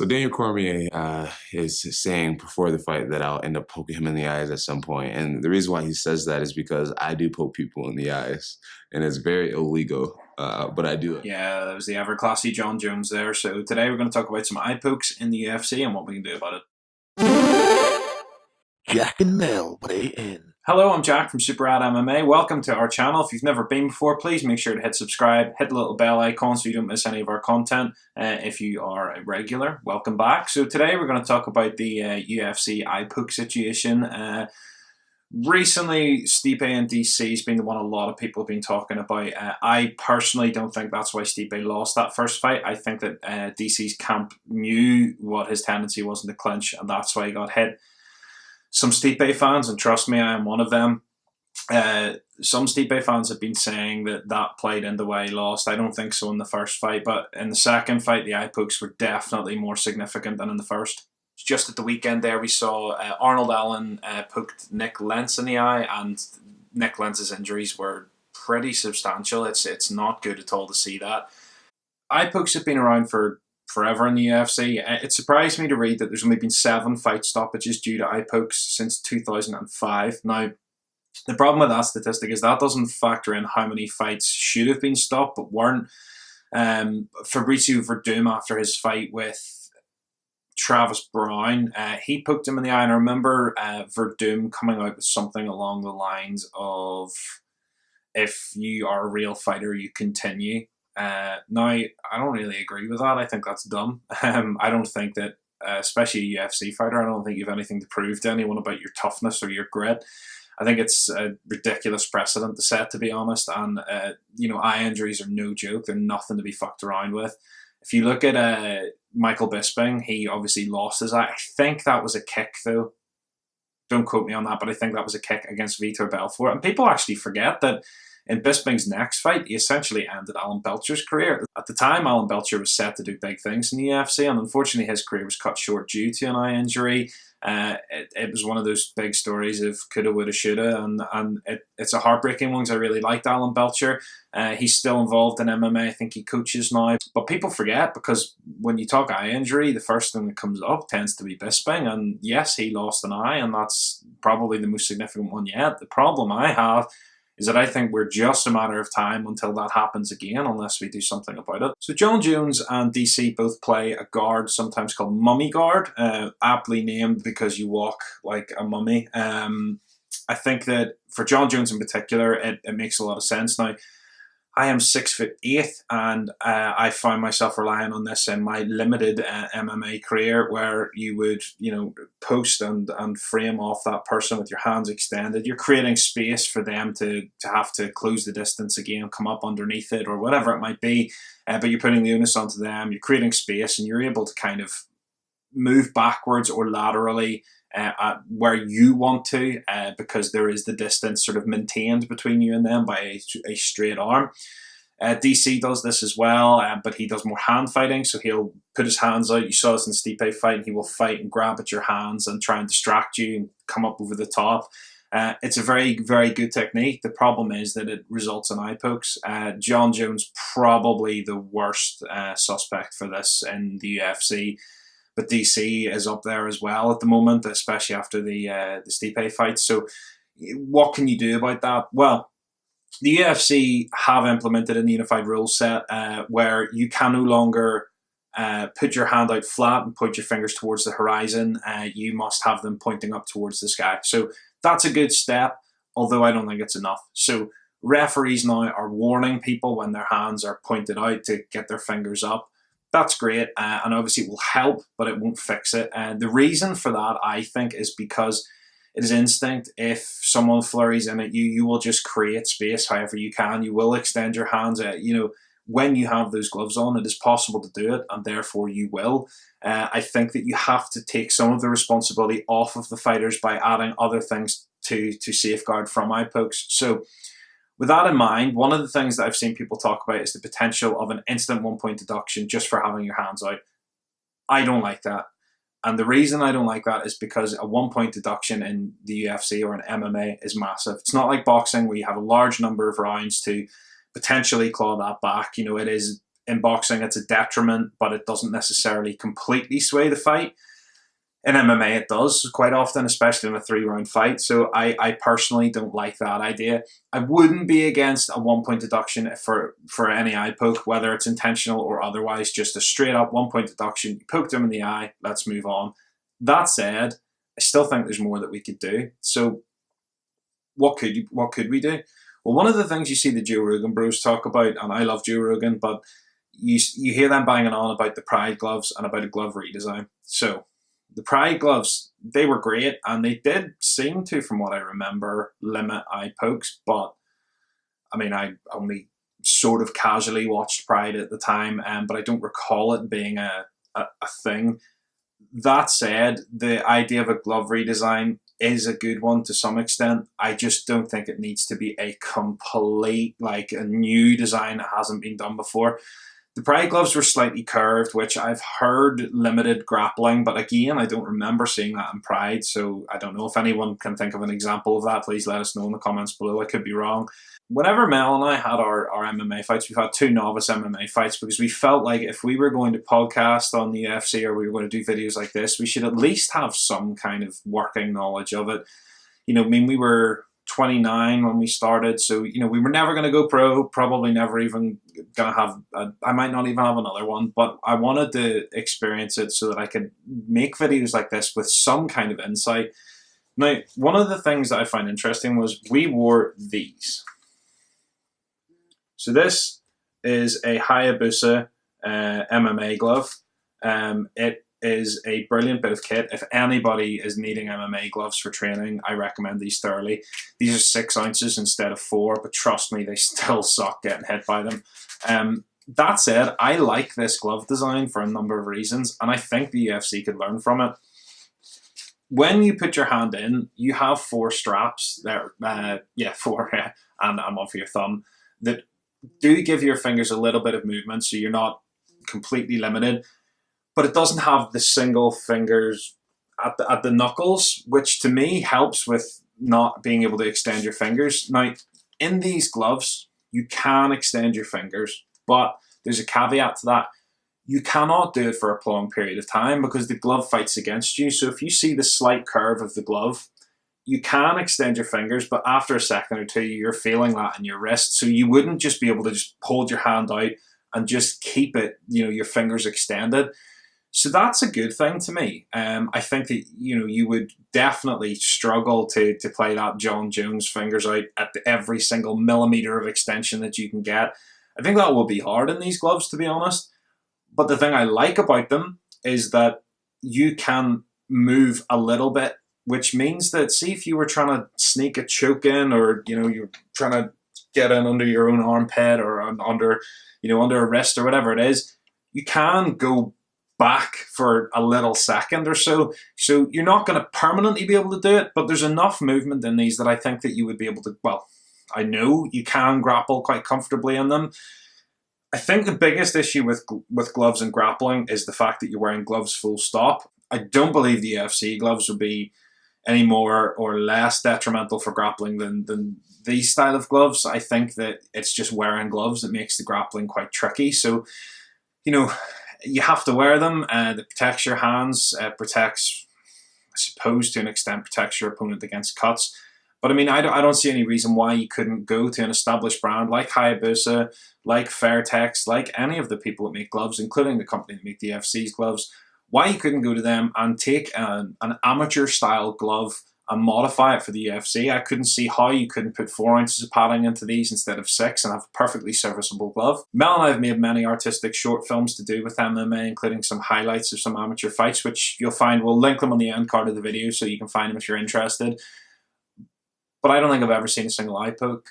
So Daniel Cormier is saying before the fight that I'll end up poking him in the eyes at some point. And the reason why he says that is because I do poke people in the eyes. And it's very illegal, but I do it. Yeah, that was the ever classy John Jones there. So today we're going to talk about some eye pokes in the UFC and what we can do about it. Jack and Mel weigh in. Hello, I'm Jack from Super Rad MMA. Welcome to our channel. If you've never been before, please make sure to hit subscribe, hit the little bell icon so you don't miss any of our content. If you are a regular, welcome back. So today we're going to talk about the UFC eye poke situation. Recently, Stipe and DC has been the one a lot of people have been talking about. I personally don't think that's why Stipe lost that first fight. I think that DC's camp knew what his tendency was in the clinch, and that's why he got hit. Some Stipe fans, and trust me, I am one of them, some Stipe fans have been saying that that played into why he lost. I don't think so in the first fight, but in the second fight, the eye pokes were definitely more significant than in the first. Just at the weekend there, we saw Arnold Allen poked Nik Lentz in the eye, and Nik Lentz's injuries were pretty substantial. It's not good at all to see that. Eye pokes have been around for forever in the UFC. It surprised me to read that there's only been 7 fight stoppages due to eye pokes since 2005. Now, the problem with that statistic is that doesn't factor in how many fights should have been stopped but weren't. Fabricio Verdum, after his fight with Travis Brown, he poked him in the eye, and I remember Verdum coming out with something along the lines of, if you are a real fighter, you continue. Now, I don't really agree with that. I think that's dumb. I don't think that, especially a UFC fighter, I don't think you have anything to prove to anyone about your toughness or your grit. I think it's a ridiculous precedent to set, to be honest. And, eye injuries are no joke. They're nothing to be fucked around with. If you look at Michael Bisping, he obviously lost his eye. I think that was a kick, though. Don't quote me on that, but I think that was a kick against Vitor Belfort. And people actually forget that in Bisping's next fight, he essentially ended Alan Belcher's career. At the time, Alan Belcher was set to do big things in the UFC, and unfortunately his career was cut short due to an eye injury. It was one of those big stories of coulda, woulda, shoulda, and it's a heartbreaking one because I really liked Alan Belcher. He's still involved in MMA. I think he coaches now. But people forget, because when you talk eye injury, the first thing that comes up tends to be Bisping. And yes, he lost an eye, and that's probably the most significant one yet. The problem I have is that I think we're just a matter of time until that happens again, unless we do something about it. So John Jones and DC both play a guard, sometimes called mummy guard, aptly named because you walk like a mummy. I think that for John Jones in particular, it makes a lot of sense. Now, I am 6'8", and I found myself relying on this in my limited MMA career, where you would, post and frame off that person with your hands extended. You're creating space for them to have to close the distance again, come up underneath it, or whatever it might be. But you're putting the onus onto them. You're creating space, and you're able to kind of move backwards or laterally at where you want to, because there is the distance sort of maintained between you and them by a straight arm. DC does this as well, but he does more hand fighting, so he'll put his hands out. You saw this in the Stipe fight, and he will fight and grab at your hands and try and distract you and come up over the top. It's a very, very good technique. The problem is that it results in eye pokes. John Jones, probably the worst suspect for this in the UFC. But DC is up there as well at the moment, especially after the Stipe fight. So what can you do about that? Well, the UFC have implemented in the unified rules set where you can no longer put your hand out flat and point your fingers towards the horizon. You must have them pointing up towards the sky. So that's a good step, although I don't think it's enough. So referees now are warning people when their hands are pointed out to get their fingers up. That's great, and obviously it will help, but it won't fix it. The reason for that, I think, is because it is instinct. If someone flurries in at you, you will just create space however you can. You will extend your hands. When you have those gloves on, it is possible to do it, and therefore you will. I think that you have to take some of the responsibility off of the fighters by adding other things to safeguard from eye pokes. So, with that in mind, one of the things that I've seen people talk about is the potential of an instant 1-point deduction just for having your hands out. I don't like that. And the reason I don't like that is because a 1-point deduction in the UFC or in MMA is massive. It's not like boxing where you have a large number of rounds to potentially claw that back. It is in boxing it's a detriment, but it doesn't necessarily completely sway the fight. In MMA, it does quite often, especially in a 3-round fight. So I personally don't like that idea. I wouldn't be against a 1-point deduction for any eye poke, whether it's intentional or otherwise. Just a straight up 1-point deduction. You poked him in the eye. Let's move on. That said, I still think there's more that we could do. So what could we do? Well, one of the things you see the Joe Rogan bros talk about, and I love Joe Rogan, but you hear them banging on about the Pride gloves and about a glove redesign. So the Pride gloves, they were great, and they did seem to, from what I remember, limit eye pokes. But I mean, I only sort of casually watched Pride at the time, but I don't recall it being a thing. That said, the idea of a glove redesign is a good one to some extent. I just don't think it needs to be a complete, like a new design that hasn't been done before. The Pride gloves were slightly curved, which I've heard limited grappling, but again, I don't remember seeing that in Pride, so I don't know if anyone can think of an example of that. Please let us know in the comments below. I could be wrong. Whenever Mel and I had our MMA fights, we've had 2 novice MMA fights because we felt like if we were going to podcast on the UFC or we were going to do videos like this, we should at least have some kind of working knowledge of it. You know, I mean, we were 29 when we started, so you know we were never going to go pro, probably never even going to have I might not even have another one, but I wanted to experience it so that I could make videos like this with some kind of insight. Now, one of the things that I find interesting was we wore these. So this is a Hayabusa MMA glove. It is a brilliant bit of kit. If anybody is needing MMA gloves for training, I recommend these thoroughly. These are 6 ounces instead of 4, but trust me, they still suck getting hit by them. That said, I like this glove design for a number of reasons, and I think the UFC could learn from it. When you put your hand in, you have 4 straps there, 4, and one for your thumb, that do give your fingers a little bit of movement, so you're not completely limited. But it doesn't have the single fingers at the knuckles, which to me helps with not being able to extend your fingers. Now, in these gloves, you can extend your fingers, but there's a caveat to that. You cannot do it for a prolonged period of time because the glove fights against you. So if you see the slight curve of the glove, you can extend your fingers, but after a second or two, you're feeling that in your wrist. So you wouldn't just be able to just hold your hand out and just keep it, you know, your fingers extended. So that's a good thing to me. I think that, you know, you would definitely struggle to play that John Jones fingers out at every single millimeter of extension that you can get. I think that will be hard in these gloves, to be honest. But the thing I like about them is that you can move a little bit, which means that, see, if you were trying to sneak a choke in, or, you know, you're trying to get in under your own armpit or under, you know, under a wrist or whatever it is, you can go back for a little second or so. So you're not going to permanently be able to do it, but there's enough movement in these that I think that you would be able to, well, I know you can grapple quite comfortably in them. I think the biggest issue with gloves and grappling is the fact that you're wearing gloves full stop. I don't believe the UFC gloves would be any more or less detrimental for grappling than these style of gloves. I think that it's just wearing gloves that makes the grappling quite tricky. So, you know, you have to wear them. That protects your hands, protects, I suppose, to an extent, protects your opponent against cuts. But I mean, I don't see any reason why you couldn't go to an established brand like Hayabusa, like Fairtex, like any of the people that make gloves, including the company that make the UFC's gloves, why you couldn't go to them and take an amateur-style glove and modify it for the UFC. I couldn't see how you couldn't put 4 ounces of padding into these instead of 6 and have a perfectly serviceable glove. Mel and I have made many artistic short films to do with MMA, including some highlights of some amateur fights, which you'll find, we'll link them on the end card of the video so you can find them if you're interested. But I don't think I've ever seen a single eye poke.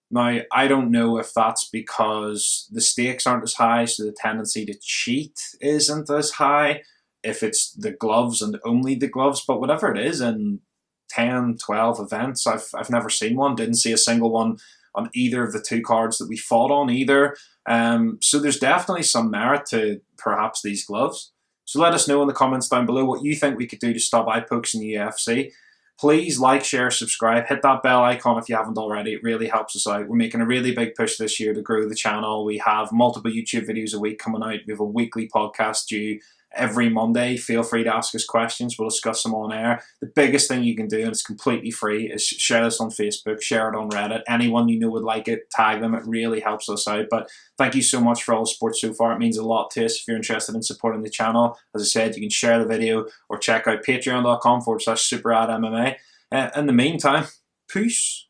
Now, I don't know if that's because the stakes aren't as high, so the tendency to cheat isn't as high, if it's the gloves and only the gloves, but whatever it is, in 10, 12 events, I've never seen one, didn't see a single one on either of the 2 cards that we fought on either. So there's definitely some merit to perhaps these gloves. So let us know in the comments down below what you think we could do to stop eye pokes in the UFC. Please like, share, subscribe, hit that bell icon if you haven't already. It really helps us out. We're making a really big push this year to grow the channel. We have multiple YouTube videos a week coming out. We have a weekly podcast due every Monday. Feel free to ask us questions. We'll discuss them on air. The biggest thing you can do, and it's completely free, is share this on Facebook, share it on Reddit. Anyone you know would like it, tag them. It really helps us out. But thank you so much for all the support so far. It means a lot to us. If you're interested in supporting the channel, as I said, you can share the video or check out patreon.com/superadmma. In the meantime, peace.